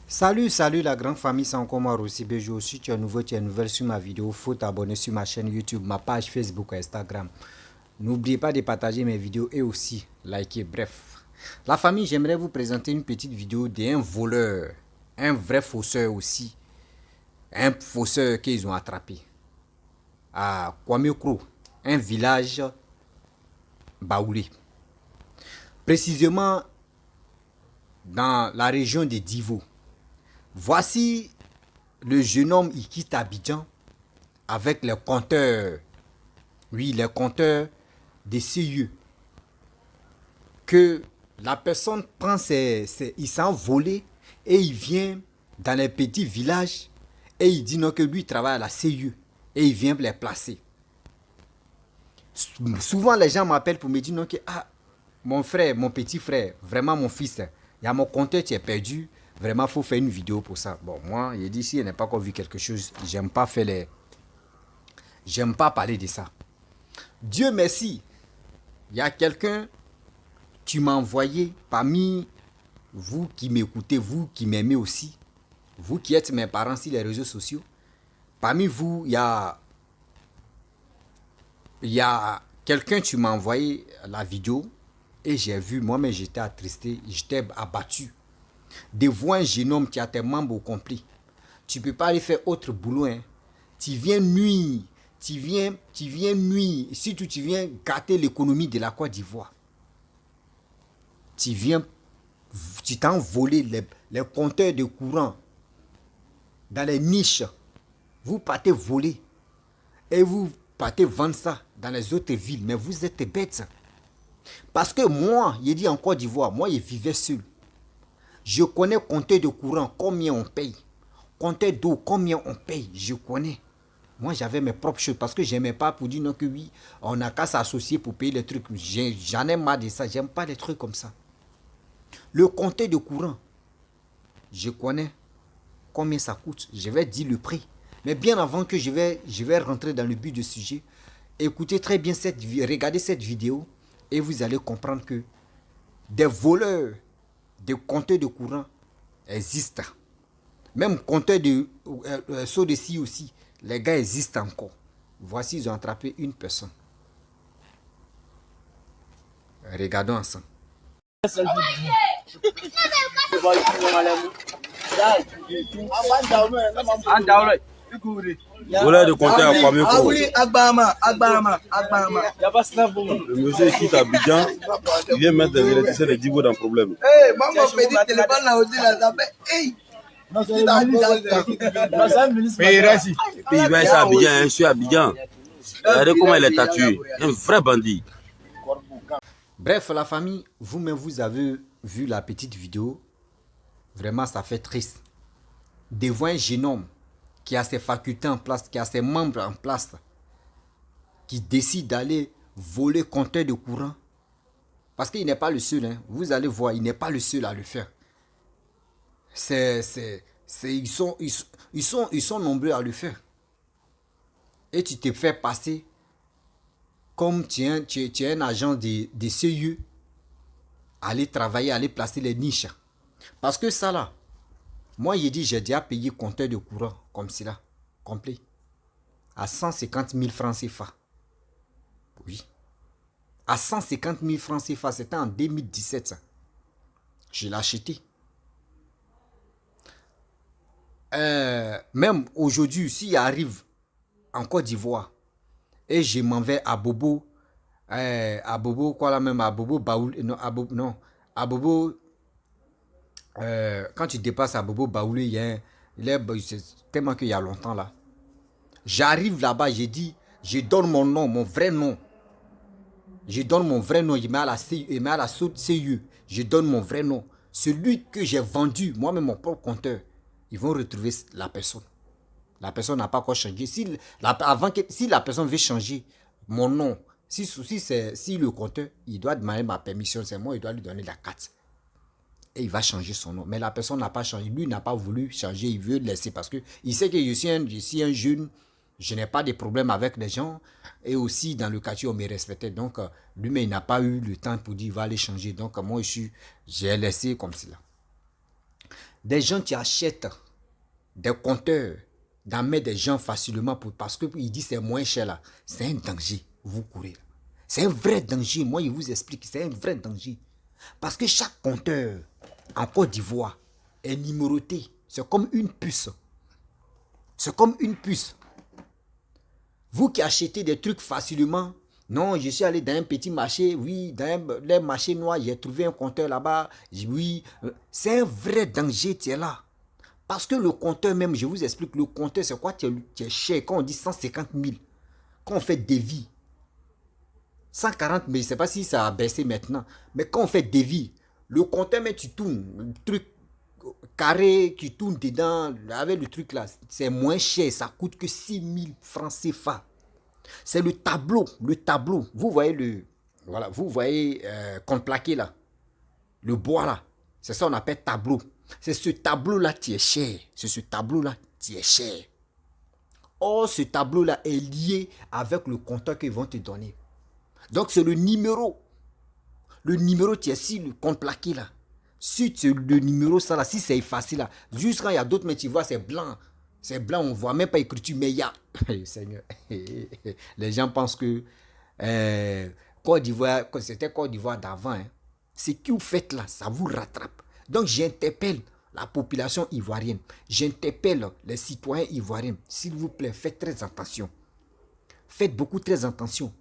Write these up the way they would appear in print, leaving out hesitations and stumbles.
Salut la grande famille, c'est encore moi Rossi Bejo. Si tu es nouveau, tu es nouvelle sur ma vidéo, faut t'abonner sur ma chaîne YouTube, ma page Facebook et Instagram. N'oubliez pas de partager mes vidéos et aussi liker. Bref, la famille, j'aimerais vous présenter une petite vidéo d'un voleur, un vrai fausseur aussi, un fausseur qu'ils ont attrapé à Kwamekro, un village baoulé. Précisément dans la région de Divo. Voici le jeune homme, il quitte Abidjan avec les compteurs. Oui, les compteurs des CIE. Que la personne prend il s'en volé et il vient dans les petits villages et il dit non que lui travaille à la CIE et il vient les placer. Souvent les gens m'appellent pour me dire non que mon frère, mon petit frère, vraiment mon fils, il y a mon compteur qui est perdu. Vraiment, il faut faire une vidéo pour ça. Bon, moi, il dit si il n'a pas encore vu quelque chose, j'aime pas faire les... J'aime pas parler de ça. Dieu merci, il y a quelqu'un qui m'a envoyé parmi vous qui m'écoutez, vous qui m'aimez aussi, vous qui êtes mes parents sur les réseaux sociaux. Parmi vous, il y a quelqu'un qui m'a envoyé la vidéo et j'ai vu, moi-même j'étais attristé, j'étais abattu. De voir un jeune homme qui a tes membres au complet. Tu ne peux pas aller faire autre boulot. Hein. Tu viens nuire. Tu viens nuire. Surtout, tu viens gâter l'économie de la Côte d'Ivoire. Tu t'en volé les compteurs de courant dans les niches. Vous partez voler. Et vous partez vendre ça dans les autres villes. Mais vous êtes bêtes. Parce que moi, il dit en Côte d'Ivoire, moi, je vivais seul. Je connais compteur de courant, combien on paye. Compteur d'eau, combien on paye. Je connais. Moi, j'avais mes propres choses parce que je n'aimais pas pour dire non que oui, on n'a qu'à s'associer pour payer les trucs. J'en ai marre de ça. J'aime pas les trucs comme ça. Le compteur de courant, je connais combien ça coûte. Je vais dire le prix. Mais bien avant que je vais rentrer dans le but du sujet, écoutez très bien regardez cette vidéo et vous allez comprendre que des voleurs de compteurs de courant existent. Même compteurs de saut de scie aussi, les gars existent encore. Voici, ils ont attrapé une personne. Regardons ensemble. Voleur de compteur à Kwamekro. Le monsieur quitte Abidjan, il vient mettre les électriciens de Divo dans le problème. Et puis il va être à Abidjan, je suis à Abidjan. Regardez comment il est tatoué. Un vrai bandit. Bref, la famille, vous-même, vous avez vu la petite vidéo. Vraiment, ça fait triste. De voir un jeune homme qui a ses facultés en place, qui a ses membres en place, qui décide d'aller voler compteur de courant. Parce qu'il n'est pas le seul. Hein. Vous allez voir, il n'est pas le seul à le faire. Ils sont nombreux à le faire. Et tu te fais passer comme tu es un agent de CIE, aller travailler, aller placer les niches. Parce que ça là, moi j'ai dit j'ai déjà payé compteur de courant comme cela, complet, à 150 000 francs CFA. Oui. À 150 000 francs CFA, c'était en 2017. Ça. Je l'ai acheté. Même aujourd'hui, s'il arrive en Côte d'Ivoire et je m'en vais à Bobo, quoi là même, à Bobo Baoul, non, à Bobo, quand tu dépasses à Bobo Baoulé, c'est tellement qu'il y a longtemps là. J'arrive là-bas, j'ai dit, je donne mon nom, mon vrai nom. Je donne mon vrai nom, il met à la CIE, je donne mon vrai nom. Celui que j'ai vendu, moi-même mon propre compteur, ils vont retrouver la personne. La personne n'a pas encore changé. Si la personne veut changer mon nom, si le compteur, il doit demander ma permission, c'est moi, il doit lui donner la carte. Et il va changer son nom. Mais la personne n'a pas changé. Lui n'a pas voulu changer, il veut laisser parce qu'il sait que je suis un jeune, je n'ai pas de problème avec les gens. Et aussi, dans le quartier, on me respectait. Donc, lui-même, il n'a pas eu le temps pour dire qu'il va aller changer. Donc, moi, j'ai laissé comme cela. Des gens qui achètent des compteurs dans main des gens facilement parce qu'ils disent c'est moins cher là. C'est un danger, vous courez là. C'est un vrai danger, moi je vous explique, c'est un vrai danger. Parce que chaque compteur en Côte d'Ivoire est numéroté. C'est comme une puce. C'est comme une puce. Vous qui achetez des trucs facilement, non, je suis allé dans un petit marché, oui, dans un marché noir, j'ai trouvé un compteur là-bas, oui, c'est un vrai danger, tu es là. Parce que le compteur même, je vous explique, le compteur c'est quoi qui est cher, quand on dit 150 000, quand on fait devis, 140 000, je ne sais pas si ça a baissé maintenant, mais quand on fait devis, le compteur, mais tu tournes, le truc carré qui tourne dedans, avec le truc là, c'est moins cher, ça coûte que 6 000 francs CFA. C'est le tableau, vous voyez voilà, vous voyez contreplaqué là, le bois là, c'est ça on appelle tableau. C'est ce tableau là qui est cher, c'est ce tableau là qui est cher. Or ce tableau là est lié avec le compteur qu'ils vont te donner. Donc c'est le numéro qui est sur le contreplaqué là. Si le numéro ça là, si c'est effacé là, juste quand il y a d'autres mais tu vois c'est blanc. C'est blanc, on ne voit même pas écriture, mais il y a. Seigneur, les gens pensent que Côte d'Ivoire, c'était Côte d'Ivoire d'avant. Hein. Ce que vous faites là, ça vous rattrape. Donc j'interpelle la population ivoirienne. J'interpelle les citoyens ivoiriens. S'il vous plaît, faites très attention. Faites beaucoup très attention.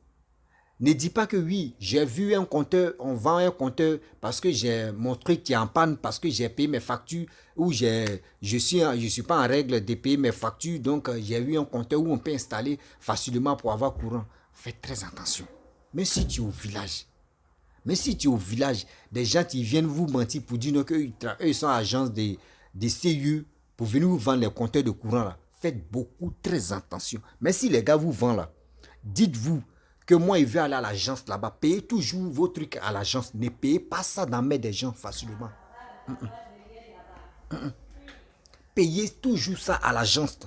Ne dis pas que oui, j'ai vu un compteur, on vend un compteur parce que j'ai mon truc qui est en panne, parce que j'ai payé mes factures, ou je suis pas en règle de payer mes factures, donc j'ai eu un compteur où on peut installer facilement pour avoir courant. Faites très attention. Mais si tu es au village, des gens qui viennent vous mentir pour dire qu'eux ils sont agents des CIE pour venir vous vendre les compteurs de courant là. Faites beaucoup très attention. Mais si les gars vous vendent là, dites-vous que moi, il veut aller à l'agence là-bas. Payez toujours vos trucs à l'agence. Ne payez pas ça dans mes des gens facilement. Payez toujours ça à l'agence.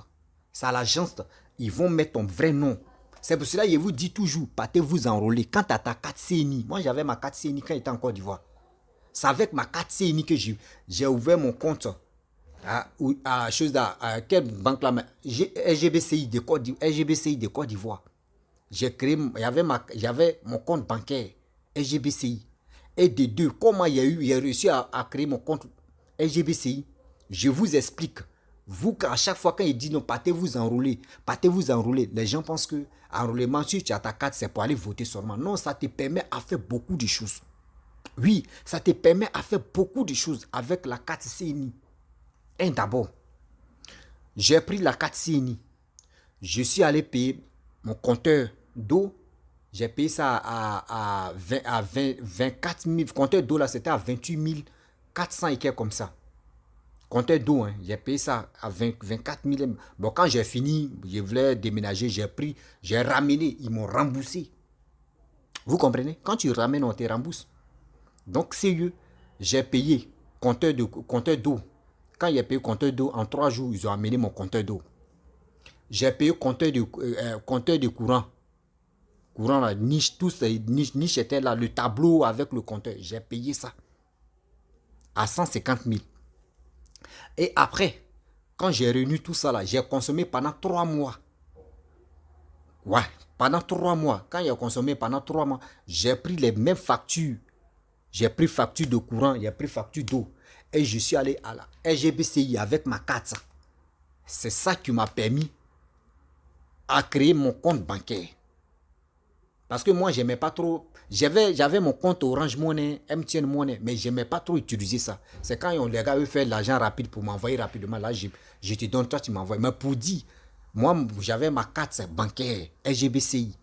C'est à l'agence, ils vont mettre ton vrai nom. C'est pour cela que je vous dis toujours, partez vous enrôler. Quand tu as ta carte CNI, moi j'avais ma carte CNI quand j'étais en Côte d'Ivoire. C'est avec ma carte CNI que j'ai ouvert mon compte. À chose à quelle banque là? LGBCI de Côte d'Ivoire. J'ai créé, j'avais mon compte bancaire LGBCI. Et de deux, comment j'ai réussi à créer mon compte LGBCI? Je vous explique. Vous, à chaque fois quand il dit non, partez vous enrôler, les gens pensent que enrôlement, si tu as ta carte, c'est pour aller voter seulement. Non, ça te permet à faire beaucoup de choses. Oui, ça te permet à faire beaucoup de choses avec la carte CNI. Et d'abord, j'ai pris la carte CNI. Je suis allé payer mon compteur d'eau. J'ai payé ça à 24 000. Compteur d'eau là, c'était à 28 400 et quelque comme ça. Compteur d'eau, hein, j'ai payé ça à 24 000. Bon, quand j'ai fini, je voulais déménager, j'ai ramené, ils m'ont remboursé. Vous comprenez? Quand tu ramènes, on te rembourse. Donc, sérieux, j'ai payé compteur d'eau. Quand j'ai payé compteur d'eau, en 3 jours, ils ont amené mon compteur d'eau. J'ai payé compteur de courant. Courant, la niche, tous les niches étaient là, le tableau avec le compteur. J'ai payé ça à 150 000. Et après, quand j'ai réuni tout ça là, j'ai consommé pendant 3 mois. Ouais, pendant 3 mois. Quand j'ai consommé pendant 3 mois, j'ai pris les mêmes factures. J'ai pris facture de courant, j'ai pris facture d'eau. Et je suis allé à la LGBCI avec ma carte. C'est ça qui m'a permis à créer mon compte bancaire. Parce que moi, j'aimais pas trop. J'avais mon compte Orange Money, MTN Money, mais j'aimais pas trop utiliser ça. C'est quand les gars veulent faire l'argent rapide pour m'envoyer rapidement. Là, je te donne, toi, tu m'envoies. Mais pour dire, moi, j'avais ma carte bancaire, LGBCI.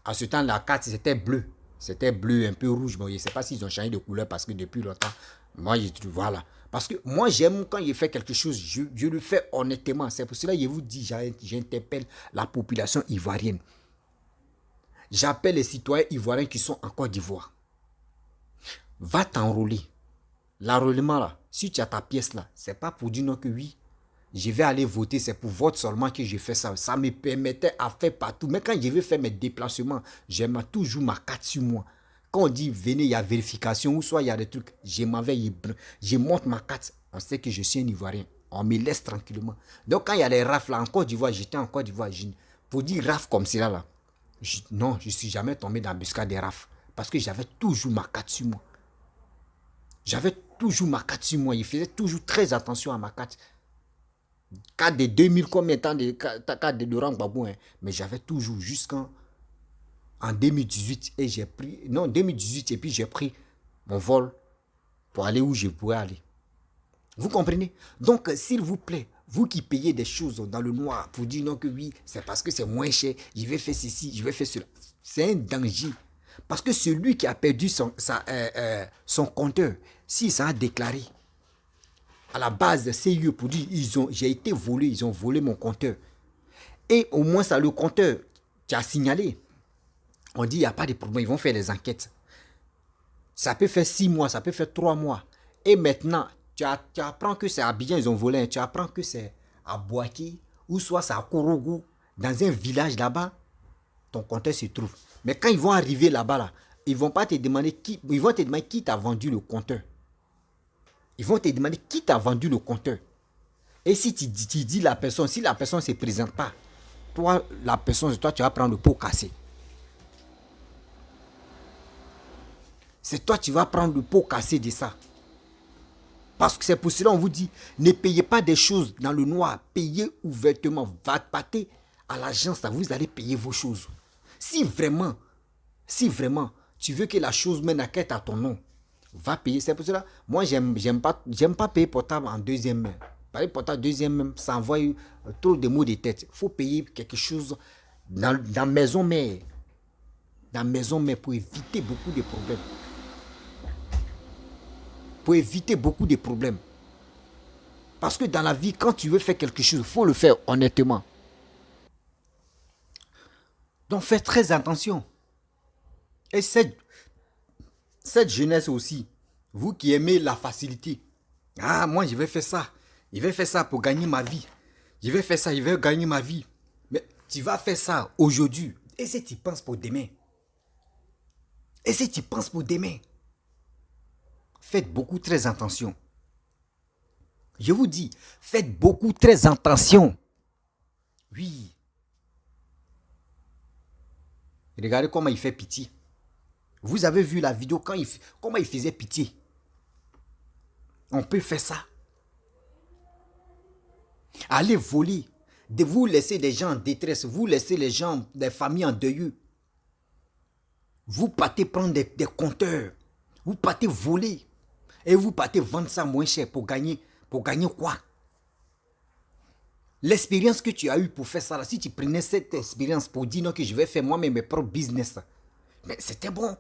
À ce temps, la carte, c'était bleu. C'était bleu, un peu rouge. Bon, je ne sais pas s'ils ont changé de couleur parce que depuis longtemps, moi, je trouve, voilà. Parce que moi, j'aime quand il fait quelque chose, je le fais honnêtement. C'est pour cela que je vous dis, j'interpelle la population ivoirienne. J'appelle les citoyens ivoiriens qui sont en Côte d'Ivoire. Va t'enrôler. L'enrôlement là, si tu as ta pièce là, c'est pas pour dire non que oui, je vais aller voter, c'est pour vote seulement que je fais ça. Ça me permettait à faire partout. Mais quand je vais faire mes déplacements, j'ai toujours ma carte sur moi. Quand on dit venez, il y a vérification ou soit il y a des trucs, je m'en vais, je monte ma carte. On sait que je suis un Ivoirien. On me laisse tranquillement. Donc quand il y a les rafles là, en Côte d'Ivoire, j'étais en Côte d'Ivoire. Pour dire rafle comme cela là, non, je ne suis jamais tombé dans l'embuscade des rafles. Parce que j'avais toujours ma carte sur moi. J'avais toujours ma carte sur moi. Il faisait toujours très attention à ma carte. Carte de 2000, combien de temps de carte de Laurent Gbagbo, hein? Mais j'avais toujours jusqu'en 2018 et j'ai pris, non 2018 et puis j'ai pris mon vol pour aller où je pouvais aller. Vous comprenez? Donc s'il vous plaît, vous qui payez des choses dans le noir pour dire non que oui, c'est parce que c'est moins cher, je vais faire ceci, je vais faire cela. C'est un danger. Parce que celui qui a perdu son compteur, si ça a déclaré à la base de CIE pour dire j'ai été volé, ils ont volé mon compteur. Et au moins ça le compteur qui a signalé. On dit il n'y a pas de problème, ils vont faire les enquêtes. Ça peut faire 6 mois, ça peut faire 3 mois. Et maintenant, tu apprends que c'est à Abidjan, ils ont volé. Tu apprends que c'est à Boaké, ou soit c'est à Korogo, dans un village là-bas, ton compteur se trouve. Mais quand ils vont arriver là-bas, là, ils ne vont pas te demander qui t'a vendu le compteur. Ils vont te demander qui t'a vendu le compteur. Et si tu dis la personne, si la personne ne se présente pas, toi, tu vas prendre le pot cassé. C'est toi, tu vas prendre le pot cassé de ça. Parce que c'est pour cela qu'on vous dit, ne payez pas des choses dans le noir, payez ouvertement. Partez à l'agence, vous allez payer vos choses. Si vraiment, tu veux que la chose mène à quête à ton nom, va payer. C'est pour cela, moi, j'aime pas payer portable en deuxième main. Payer portable deuxième main, ça envoie trop de maux de tête. Il faut payer quelque chose dans maison mère. Dans maison mère pour éviter beaucoup de problèmes. Pour éviter beaucoup de problèmes. Parce que dans la vie, quand tu veux faire quelque chose, il faut le faire honnêtement. Donc faites très attention. Et cette jeunesse aussi, vous qui aimez la facilité. Ah, moi je vais faire ça. Je vais faire ça pour gagner ma vie. Je vais faire ça, je vais gagner ma vie. Mais tu vas faire ça aujourd'hui. Et si tu penses pour demain? Et si tu penses pour demain? Faites beaucoup très attention. Je vous dis, faites beaucoup très attention. Oui. Regardez comment il fait pitié. Vous avez vu la vidéo comment il faisait pitié. On peut faire ça. Allez voler. De vous laisser des gens en détresse. Vous laissez les gens, des familles en deuil. Vous partez prendre des compteurs. Vous partez voler. Et vous partez vendre ça moins cher pour gagner quoi? L'expérience que tu as eue pour faire ça, là, si tu prenais cette expérience pour dire non que je vais faire moi-même mes propres business, mais c'était bon.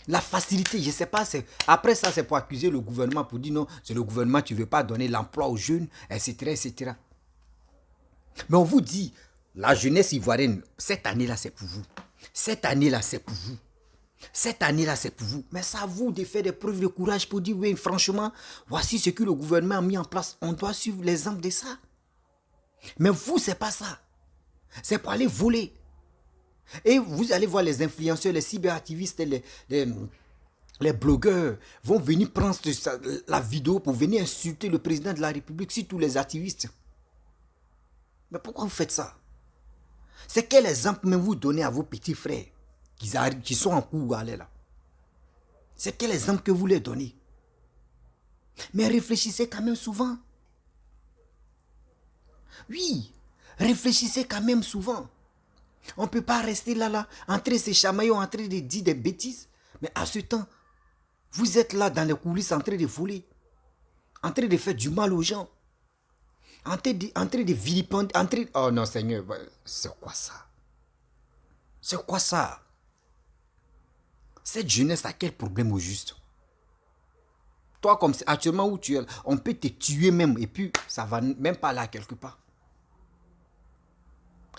La facilité, je ne sais pas, après ça c'est pour accuser le gouvernement, pour dire non, c'est le gouvernement qui ne veut pas donner l'emploi aux jeunes, etc., etc. Mais on vous dit, la jeunesse ivoirienne, cette année-là c'est pour vous. Cette année-là c'est pour vous. Cette année-là, c'est pour vous. Mais c'est à vous de faire des preuves de courage pour dire, oui, franchement, voici ce que le gouvernement a mis en place. On doit suivre l'exemple de ça. Mais vous, c'est pas ça. C'est pour aller voler. Et vous allez voir les influenceurs, les cyberactivistes, les blogueurs vont venir prendre la vidéo pour venir insulter le président de la République, surtout les activistes. Mais pourquoi vous faites ça? C'est quel exemple même vous donnez à vos petits frères qui sont en cours à aller là? C'est quel exemple que vous leur donnez? Mais réfléchissez quand même souvent. Oui, réfléchissez quand même souvent. On ne peut pas rester là, en train de se chamailler, en train de dire des bêtises. Mais à ce temps, vous êtes là dans les coulisses en train de voler, en train de faire du mal aux gens, en train de vilipender, Oh non Seigneur, c'est quoi ça? C'est quoi ça? Cette jeunesse a quel problème au juste? Toi, comme c'est actuellement où tu es, on peut te tuer même et puis ça va même pas là quelque part.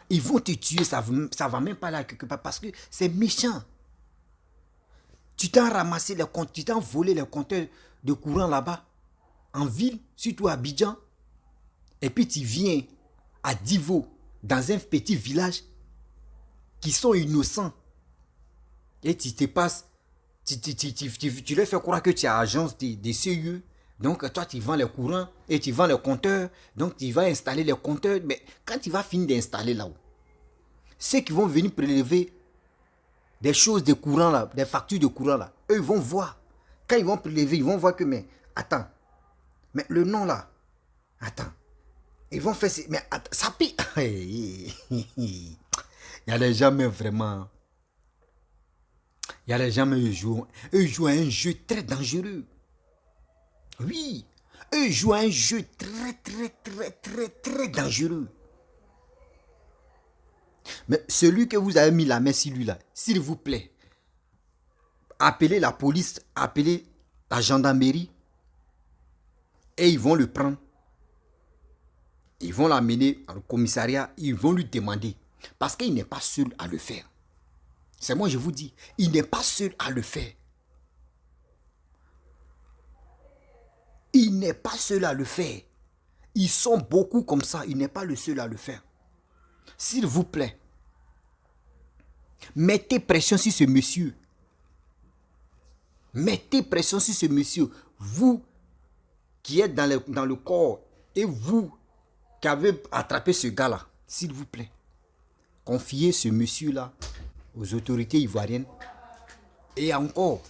Ils vont te tuer, ça va même pas là quelque part parce que c'est méchant. Tu t'en ramassé les comptes, tu t'en volé les compteurs de courant là-bas, en ville, surtout à Abidjan. Et puis tu viens à Divo, dans un petit village, qui sont innocents. Et tu te passes, tu leur fais croire que tu es agence des CIE. Donc toi, tu vends les courants et tu vends les compteurs. Donc tu vas installer les compteurs. Mais quand tu vas finir d'installer là-haut, ceux qui vont venir prélever des choses de courant là, des factures de courant là, eux ils vont voir. Quand ils vont prélever, ils vont voir que, mais attends, mais le nom là, attends, ils vont faire, mais attends, ça pique. Il y a des gens, mais vraiment, il y a des gens, mais eux jouent à un jeu très dangereux. Oui, eux jouent à un jeu très dangereux. Mais celui que vous avez mis la main sur lui là, s'il vous plaît, appelez la police, appelez la gendarmerie et ils vont le prendre. Ils vont l'amener au commissariat, ils vont lui demander. Parce qu'il n'est pas seul à le faire. C'est moi je vous dis, il n'est pas seul à le faire. Il n'est pas seul à le faire. Ils sont beaucoup comme ça, il n'est pas le seul à le faire. S'il vous plaît, mettez pression sur ce monsieur. Mettez pression sur ce monsieur. Vous qui êtes dans le corps et vous qui avez attrapé ce gars-là, s'il vous plaît, confiez ce monsieur-là aux autorités ivoiriennes. Et encore,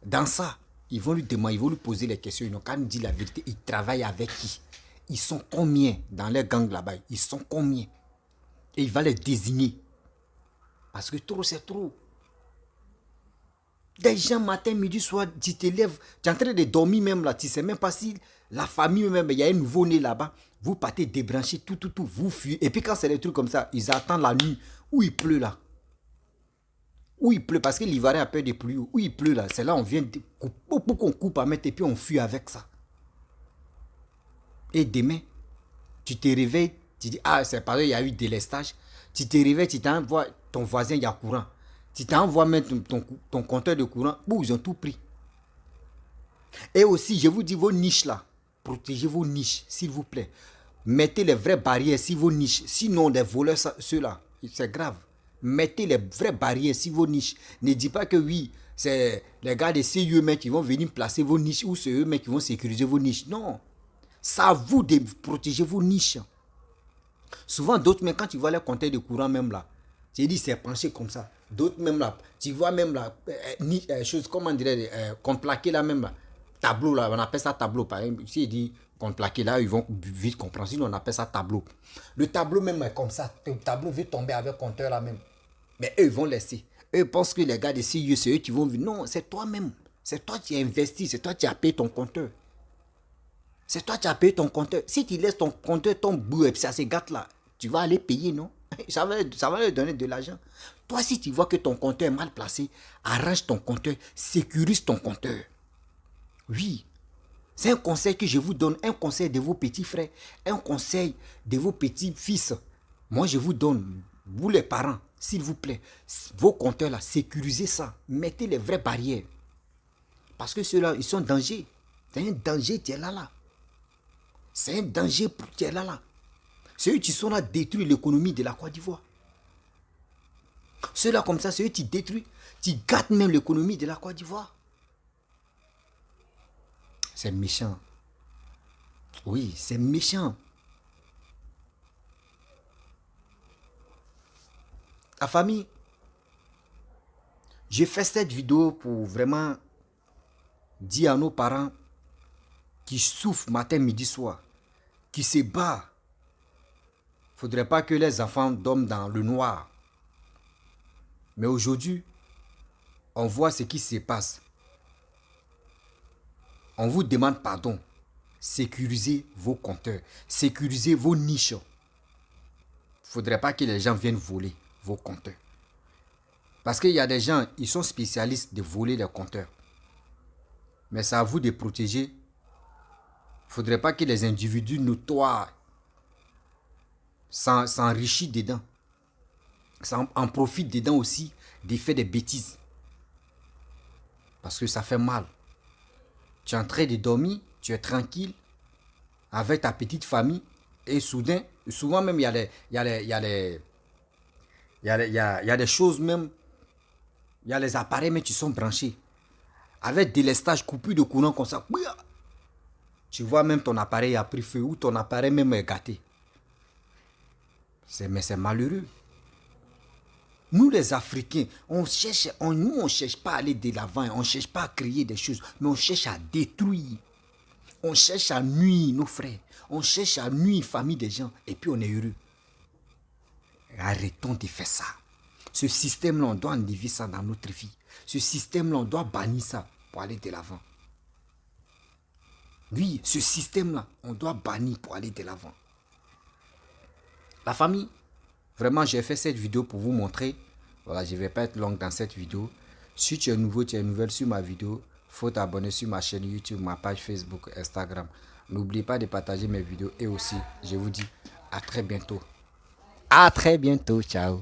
dans ça, ils vont lui demander, ils vont lui poser les questions. Ils n'ont qu'à nous dire la vérité. Ils travaillent avec qui? Ils sont combien dans les gangs là-bas? Ils sont combien? Et il va les désigner. Parce que trop, c'est trop. Des gens, matin, midi, soir, tu te lèves, tu es en train de dormir même là. Tu ne sais même pas si la famille même, il y a un nouveau-né là-bas. Vous partez débrancher tout, vous fuyez. Et puis quand c'est des trucs comme ça, ils attendent la nuit où il pleut là. Où il pleut, parce que l'Ivoirien a peur des pluies. Où il pleut là, c'est là on vient de couper, pour qu'on coupe à mettre et puis on fuit avec ça. Et demain, tu te réveilles, tu dis, ah, c'est pareil, il y a eu délestage. Tu te réveilles, tu t'envoies, ton voisin, il y a courant. Tu t'envoies mettre ton compteur de courant, bon, ils ont tout pris. Et aussi, je vous dis, vos niches là, protégez vos niches, s'il vous plaît. Mettez les vraies barrières sur vos niches. Sinon, les voleurs, ceux-là, c'est grave. Mettez les vraies barrières sur vos niches. Ne dites pas que oui, c'est les gars de CIE qui vont venir placer vos niches ou c'est eux qui vont sécuriser vos niches. Non. C'est à vous de protéger vos niches. Souvent, d'autres, mais quand tu vois les compteurs de courant même là, tu dis c'est penché comme ça. D'autres même là, tu vois même là, chose, comment on dirait, contreplaqué là même là, tableau là, on appelle ça tableau par exemple. Si il dit contreplaqué là, ils vont vite comprendre. Sinon, on appelle ça tableau. Le tableau même est comme ça. Le tableau veut tomber avec compteur là même. Mais eux, ils vont laisser. Eux pensent que les gars de CIE, c'est eux qui vont venir. Non, c'est toi-même. C'est toi qui as investi. C'est toi qui as payé ton compteur. C'est toi qui as payé ton compteur. Si tu laisses ton compteur tomber et puis ça se gâte là, tu vas aller payer, non? Ça va leur donner de l'argent. Toi, si tu vois que ton compteur est mal placé, arrange ton compteur, sécurise ton compteur. Oui. C'est un conseil que je vous donne, un conseil de vos petits frères, un conseil de vos petits fils. Moi, je vous donne, vous les parents, s'il vous plaît, vos compteurs là, sécurisez ça. Mettez les vraies barrières. Parce que ceux-là, ils sont en danger. C'est un danger, tu es là. C'est un danger pour tu es là. Ceux qui sont là détruisent l'économie de la Côte d'Ivoire. Ceux-là comme ça, ceux qui détruisent, qui gâtent même l'économie de la Côte d'Ivoire. C'est méchant. Oui, c'est méchant. La famille, j'ai fait cette vidéo pour vraiment dire à nos parents qui souffrent matin, midi, soir, qui se battent. Il ne faudrait pas que les enfants dorment dans le noir. Mais aujourd'hui, on voit ce qui se passe. On vous demande pardon. Sécurisez vos compteurs. Sécurisez vos niches. Il ne faudrait pas que les gens viennent voler vos compteurs. Parce qu'il y a des gens, ils sont spécialistes de voler les compteurs. Mais c'est à vous de protéger. Il ne faudrait pas que les individus notoires s'enrichissent dedans. En profitent dedans aussi, de faire des bêtises. Parce que ça fait mal. Tu es en train de dormir, tu es tranquille, avec ta petite famille, et soudain, souvent même, il y a des choses même Il y a les appareils, mais tu sont branchés. Avec délestage, coupure de courant comme ça. Tu vois même ton appareil a pris feu ou ton appareil même est gâté. Mais c'est malheureux. Nous les Africains, nous on ne cherche pas à aller de l'avant, on ne cherche pas à créer des choses, mais on cherche à détruire. On cherche à nuire nos frères. On cherche à nuire la famille des gens et puis on est heureux. Arrêtons de faire ça. Ce système-là, on doit enlever ça dans notre vie. Ce système-là, on doit bannir ça pour aller de l'avant. Oui, ce système-là, on doit bannir pour aller de l'avant. La famille, vraiment, j'ai fait cette vidéo pour vous montrer. Voilà, je ne vais pas être long dans cette vidéo. Si tu es nouveau, tu es nouvelle sur ma vidéo, il faut t'abonner sur ma chaîne YouTube, ma page Facebook, Instagram. N'oublie pas de partager mes vidéos et aussi, je vous dis à très bientôt. À très bientôt, ciao.